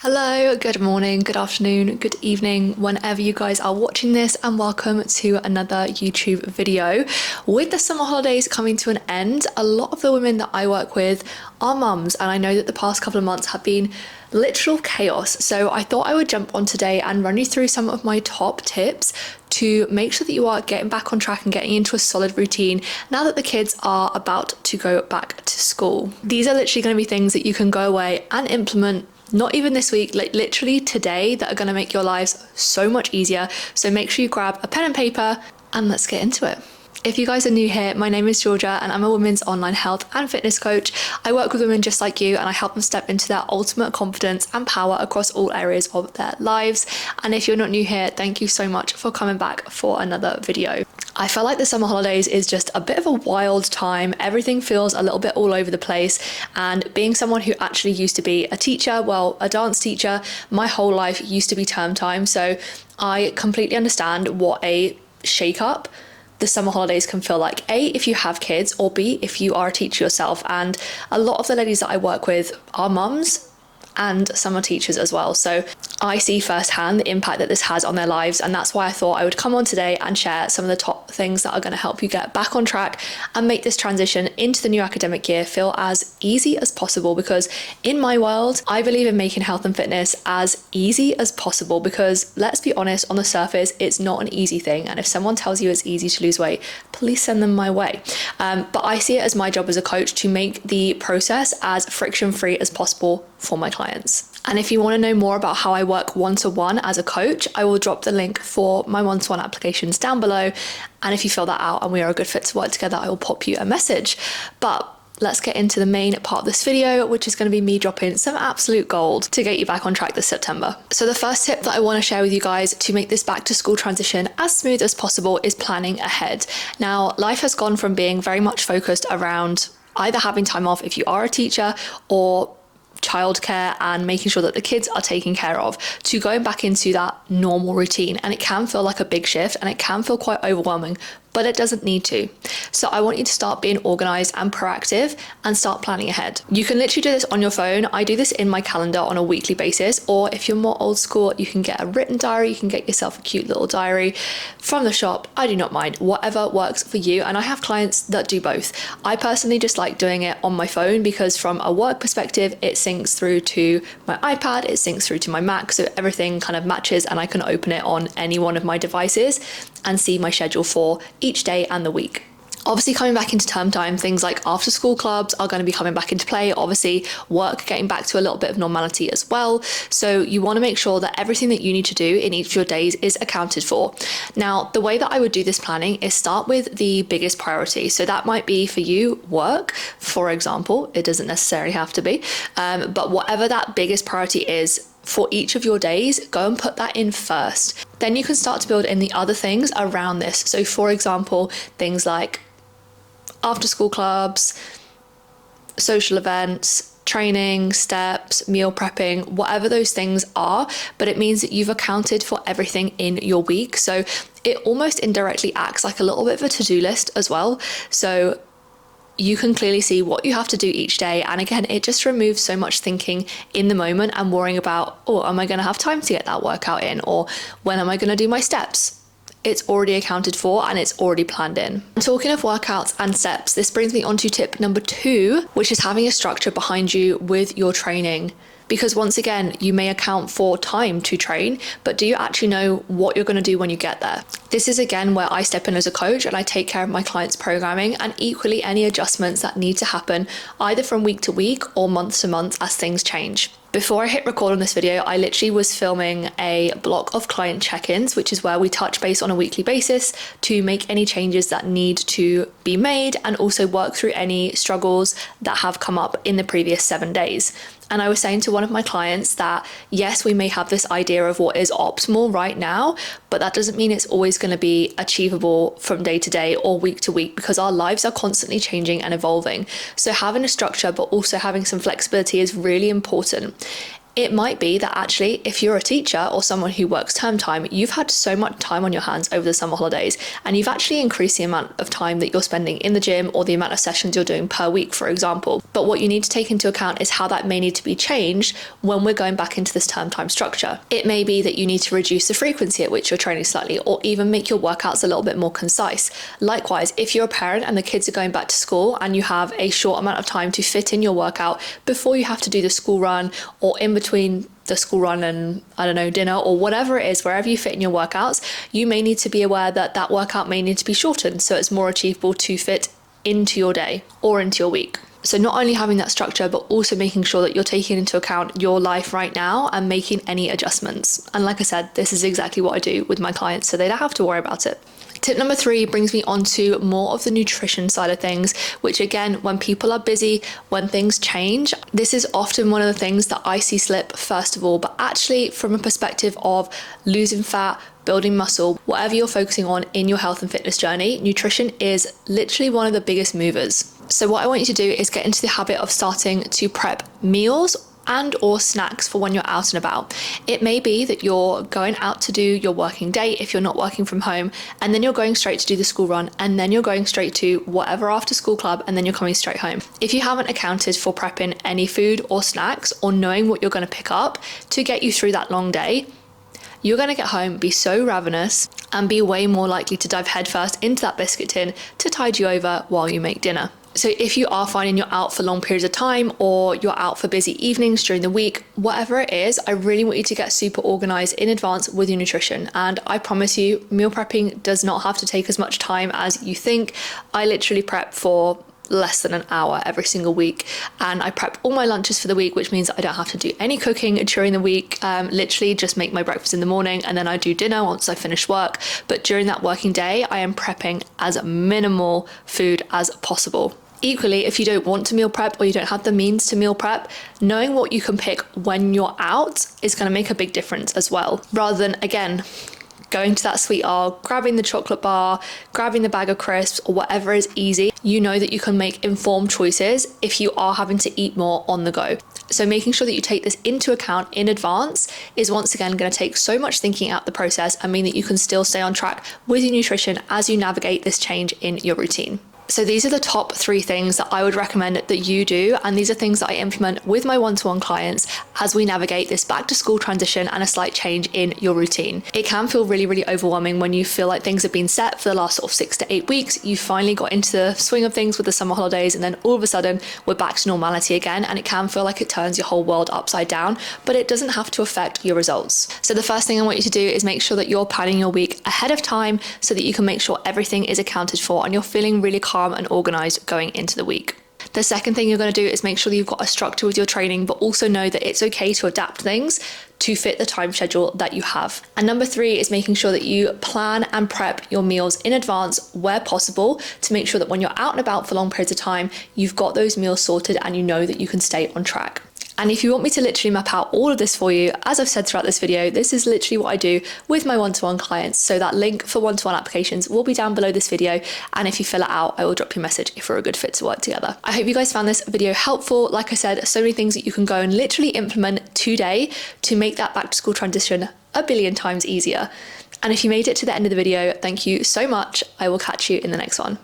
Hello, good morning, good afternoon, good evening, whenever you guys are watching this, and welcome to another YouTube video. With the summer holidays coming to an end, a lot of the women that I work with are mums, and I know that the past couple of months have been literal chaos. So I thought I would jump on today and run you through some of my top tips to make sure that you are getting back on track and getting into a solid routine now that the kids are about to go back to school. These are literally going to be things that you can go away and implement not even this week, like literally today, that are going to make your lives so much easier. So make sure you grab a pen and paper and let's get into it. If you guys are new here, my name is Georgia and I'm a women's online health and fitness coach. I work with women just like you and I help them step into their ultimate confidence and power across all areas of their lives. And if you're not new here, thank you so much for coming back for another video. I felt like the summer holidays is just a bit of a wild time. Everything feels a little bit all over the place. And being someone who actually used to be a teacher, well, a dance teacher, my whole life used to be term time. So I completely understand what a shake-up the summer holidays can feel like. A, if you have kids, or B, if you are a teacher yourself. And a lot of the ladies that I work with are mums and some are teachers as well. So I see firsthand the impact that this has on their lives, and that's why I thought I would come on today and share some of the top things that are going to help you get back on track and make this transition into the new academic year feel as easy as possible. Because in my world, I believe in making health and fitness as easy as possible, because let's be honest, on the surface, it's not an easy thing. And if someone tells you it's easy to lose weight, please send them my way. But I see it as my job as a coach to make the process as friction-free as possible for my clients. And if you want to know more about how I work one-to-one as a coach, I will drop the link for my one-to-one applications down below. And if you fill that out and we are a good fit to work together, I will pop you a message. But let's get into the main part of this video, which is going to be me dropping some absolute gold to get you back on track this September. So the first tip that I want to share with you guys to make this back to school transition as smooth as possible is planning ahead. Now, life has gone from being very much focused around either having time off if you are a teacher, or childcare and making sure that the kids are taken care of, to going back into that normal routine. And it can feel like a big shift and it can feel quite overwhelming, but it doesn't need to. So I want you to start being organized and proactive and start planning ahead. You can literally do this on your phone. I do this in my calendar on a weekly basis, or if you're more old school, you can get a written diary. You can get yourself a cute little diary from the shop. I do not mind, whatever works for you. And I have clients that do both. I personally just like doing it on my phone because from a work perspective, it syncs through to my iPad, it syncs through to my Mac, so everything kind of matches and I can open it on any one of my devices and see my schedule for each day and the week. Obviously, coming back into term time, things like after school clubs are going to be coming back into play. Obviously, work getting back to a little bit of normality as well. So you want to make sure that everything that you need to do in each of your days is accounted for. Now, the way that I would do this planning is start with the biggest priority. So that might be for you, work, for example. It doesn't necessarily have to be, but whatever that biggest priority is for each of your days, go and put that in first. Then you can start to build in the other things around this. So for example, things like after school clubs, social events, training, steps, meal prepping, whatever those things are, but it means that you've accounted for everything in your week. So it almost indirectly acts like a little bit of a to-do list as well. So you can clearly see what you have to do each day. And again, it just removes so much thinking in the moment and worrying about, oh, am I going to have time to get that workout in? Or when am I going to do my steps? It's already accounted for and it's already planned in. And talking of workouts and steps, this brings me on to tip number 2, which is having a structure behind you with your training. Because once again, you may account for time to train, but do you actually know what you're going to do when you get there? This is again where I step in as a coach and I take care of my clients' programming and equally any adjustments that need to happen either from week to week or month to month as things change. Before I hit record on this video, I literally was filming a block of client check-ins, which is where we touch base on a weekly basis to make any changes that need to be made and also work through any struggles that have come up in the previous 7 days. And I was saying to one of my clients that yes, we may have this idea of what is optimal right now, but that doesn't mean it's always going to be achievable from day to day or week to week, because our lives are constantly changing and evolving. So having a structure, but also having some flexibility is really important. It might be that actually, if you're a teacher or someone who works term time, you've had so much time on your hands over the summer holidays, and you've actually increased the amount of time that you're spending in the gym or the amount of sessions you're doing per week, for example. But what you need to take into account is how that may need to be changed when we're going back into this term time structure. It may be that you need to reduce the frequency at which you're training slightly, or even make your workouts a little bit more concise. Likewise, if you're a parent and the kids are going back to school and you have a short amount of time to fit in your workout before you have to do the school run, or in between the school run and dinner, or whatever it is, wherever you fit in your workouts, you may need to be aware that that workout may need to be shortened so it's more achievable to fit into your day or into your week. So not only having that structure, but also making sure that you're taking into account your life right now and making any adjustments. And like I said, this is exactly what I do with my clients, so they don't have to worry about it. Tip number 3 brings me on to more of the nutrition side of things, which again, when people are busy, when things change, this is often one of the things that I see slip first of all. But actually, from a perspective of losing fat, building muscle, whatever you're focusing on in your health and fitness journey, nutrition is literally one of the biggest movers. So what I want you to do is get into the habit of starting to prep meals and or snacks for when you're out and about. It may be that you're going out to do your working day if you're not working from home, and then you're going straight to do the school run, and then you're going straight to whatever after school club, and then you're coming straight home. If you haven't accounted for prepping any food or snacks or knowing what you're going to pick up to get you through that long day, you're going to get home, be so ravenous, and be way more likely to dive headfirst into that biscuit tin to tide you over while you make dinner. So if you are finding you're out for long periods of time, or you're out for busy evenings during the week, whatever it is, I really want you to get super organized in advance with your nutrition. And I promise you, meal prepping does not have to take as much time as you think. I literally prep for less than an hour every single week, and I prep all my lunches for the week, which means I don't have to do any cooking during the week. Literally just make my breakfast in the morning, and then I do dinner once I finish work. But during that working day, I am prepping as minimal food as possible. Equally, if you don't want to meal prep or you don't have the means to meal prep, knowing what you can pick when you're out is going to make a big difference as well. Rather than, again, going to that sweet aisle, grabbing the chocolate bar, grabbing the bag of crisps, or whatever is easy, you know that you can make informed choices if you are having to eat more on the go. So making sure that you take this into account in advance is once again going to take so much thinking out the process and mean that you can still stay on track with your nutrition as you navigate this change in your routine. So these are the top 3 things that I would recommend that you do, and these are things that I implement with my one-to-one clients as we navigate this back to school transition and a slight change in your routine. It can feel really, really overwhelming when you feel like things have been set for the last sort of 6 to 8 weeks. You finally got into the swing of things with the summer holidays, and then all of a sudden we're back to normality again, and it can feel like it turns your whole world upside down, but it doesn't have to affect your results. So the first thing I want you to do is make sure that you're planning your week ahead of time so that you can make sure everything is accounted for and you're feeling really calm and organized going into the week. The second thing you're going to do is make sure that you've got a structure with your training, but also know that it's okay to adapt things to fit the time schedule that you have. And number 3 is making sure that you plan and prep your meals in advance where possible to make sure that when you're out and about for long periods of time, you've got those meals sorted and you know that you can stay on track. And if you want me to literally map out all of this for you, as I've said throughout this video, this is literally what I do with my one-to-one clients. So that link for one-to-one applications will be down below this video. And if you fill it out, I will drop you a message if we're a good fit to work together. I hope you guys found this video helpful. Like I said, so many things that you can go and literally implement today to make that back to school transition a billion times easier. And if you made it to the end of the video, thank you so much. I will catch you in the next one.